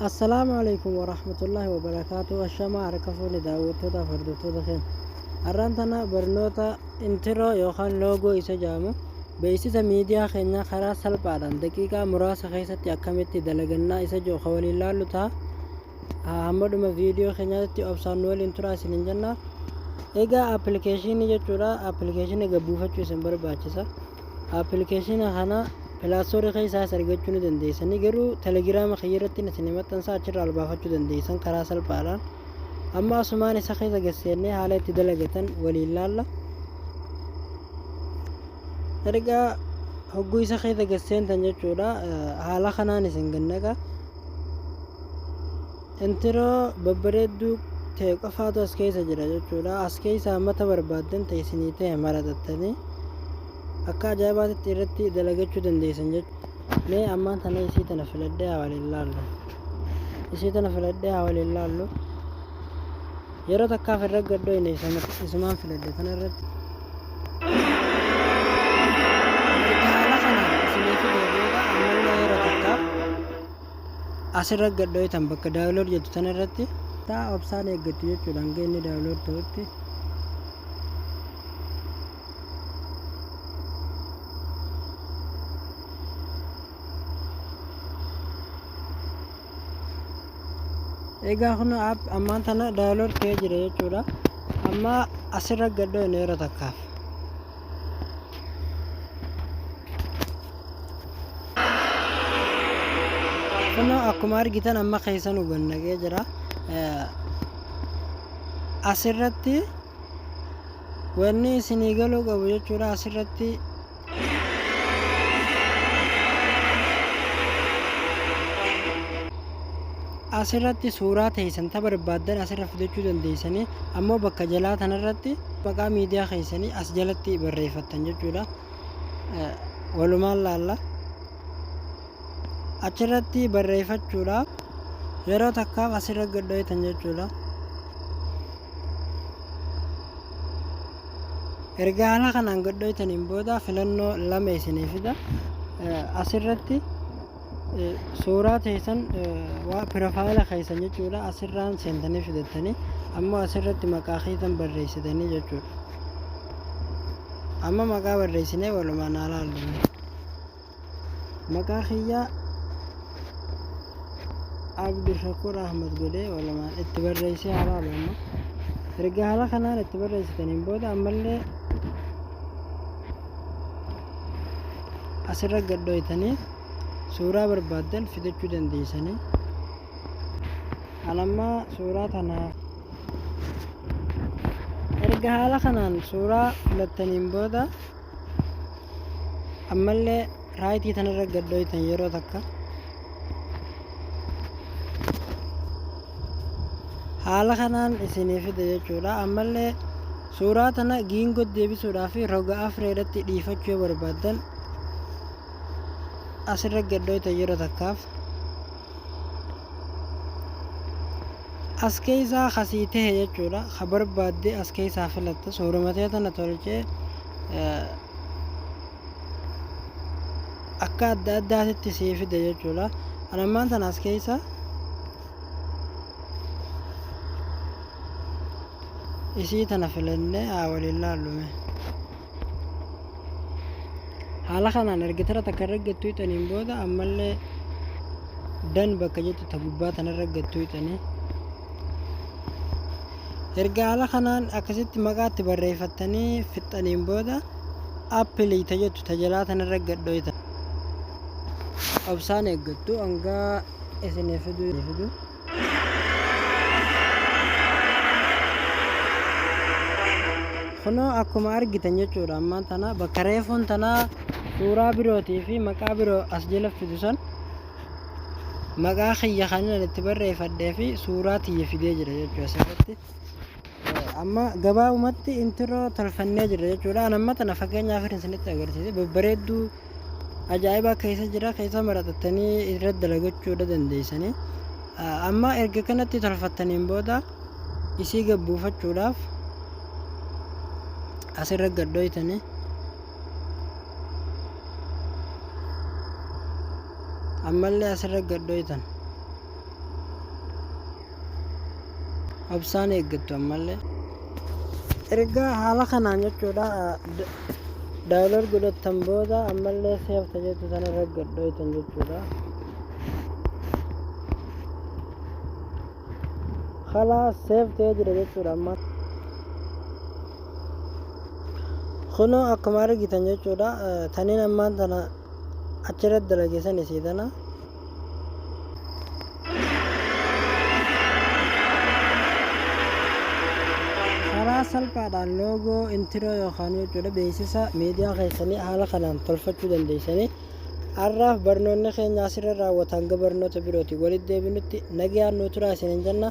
السلام عليكم ورحمة الله وبركاته. الشماعة ركفوني داوتودا فردوتودا خيم أرانتنا برنوتا انترو يوخان لوغو إسجامو بيسيسا ميديا خينا خرا سلبادان دقيقة مراسة خيستي أكامتي دلغنا إسجو خوالي لالو تا همدوما فيديو خينا تي أبسانوال انترا سننجنا إيغا أبليكيشن جتورا أبليكيشن إيغا بوفاچو سنبر باچسا أبليكيشن خانا Pilaastoorii keessaa argachuu ni dandeessanii garuu telegiraama irratti isin maxxansaa achirraa albaafachuu dandeessan karaa salphaadhaan. Amma asumaan isa keessa gaseennee haala itti dalagatan waliin laalla. Erga hogguu isa keessa gaseentan jechuudha haala kanaan isin gannaqa. Intiroo babbareedduu ta'e qofaatu as keessa jira jechuudha. As keessa mata barbaadan ta'e isinii ta'e maratattanii akka ajaa'ibaatti irratti dalagachuu dandeessan jechuudha. Mee ammaan tana isii tana filadhee waliin laallu. Isii tana filadhee waliin laallu. Yeroo takkaaf irra gaddoo inni isumaan filadhe tana irratti. Haala kanaan isinii fideebiidha ammallee yeroo takkaaf asirra gaddoo tan bakka daawulood jettu tana irratti taa obsaan eeggattu jechuudha hanga inni daawulood ta'utti. Egaa kun ammaan tana daawulood ta'ee jira jechuudha. Amma asirra gaddoo inni yeroo takkaaf. Kun akkuma argitan amma keessa nu gannaqee jira. Asirratti wanni isinii galuu qabu jechuudha. Asirratti asirratti suuraa teessan barbaadan asirra fidachuu dandeessanii ammoo bakka jalaa tanarratti maqaa miidiyaa keessanii as jalatti barreeffattan jechuudha. Walumaan laalla achirratti barreeffachuudhaaf yeroo takkaaf asirra gadhooytan jechuudha. Erga haala kanaan gadhooytaniin booda filannoo lama isinii fida. Asirratti suuraa teessan waa piroofaayila keessan jechuudha. Asirraan seentanii fidattanii ammoo asirratti maqaa keessan barreessitanii jechuudha. Amma maqaa barreessinee walumaan haa laallu. Maqaa kiyyaa Abdushakuur Ahmad godhee walumaan itti barreessee haa laallu. Erga haala kanaan itti barreessitaniin booda ammallee asirra gadhooytanii suuraa barbaadan fidachuu dandeessanii. Anammaa suuraa tanaaf erga haala kanaan suuraa filattaniin booda ammallee raayitii tanarra gadhooytan yeroo takka haala kanaan isinii fida jechuudha. Ammallee suuraa tana giingoo deebisuudhaaf roga afreedhatti dhiifachuu yoo barbaadan asirra gadhooytan yeroo takkaaf as keessaa kasii tahe jechuudha. Ka barbaadde as keessaa filatta suurumatee tana tolchee akka adda addaatitti sii fida jechuudha. Anammaan tana as keessa isii tana filannee waliin laallume. Haala kanaan erga takka irra gadhooytaniin booda ammallee dan bakka jettu ta gubbaa tanarra gadhooytanii erga haala kanaan akkasitti maqaatti barreeffattanii fixxaniin booda appilii ta jettu ta jalaa tanarra gadhooytan obsaan eeggattu hanga isinii fidu. Kunoo akkuma argitan jechuudha ammaan tana bakka reefuun tanaa suuraa birootii fi maqaa biroo as jala fidu san maqaa kiyya kanan itti barreeffadhee fi suuraa tiyya fidee jira jechuudha asirratti. Amma gabaabumatti intiroo tolfannee jira jechuudha. Amma tana fakkeenyaaf isinitti agarsiise babbareedduu ajaa'ibaa keessa jira. Keessa maratattanii irratti dalagachuu dandeessanii. Amma erga kanatti tolfattaniin booda isii gabbuufachuudhaaf asirra gadhooytanii ammallee asirra gadhooytan obsaan eeggattu ammallee. Erga haala kanaan jechuudha daawunlood godhattan booda ammallee seef tajaajiltu sanarra gadhooytan jechuudha. Khalaas seef ta'ee jira jechuudha amma. Kunoo akkuma argitan jechuudha taniin ammaan tana achirratti dalageessan isii tana. Karaa salphaadhaan loogoo intiroo yookaan jechuudha beeksisa miidiyaa keessanii haala kanaan tolfachuu dandeessanii har'aaf barnoonni keenya asirra raawwatan hanga barnoota birooti walitti deebinutti nagayaan nu turaa isiniin jenna.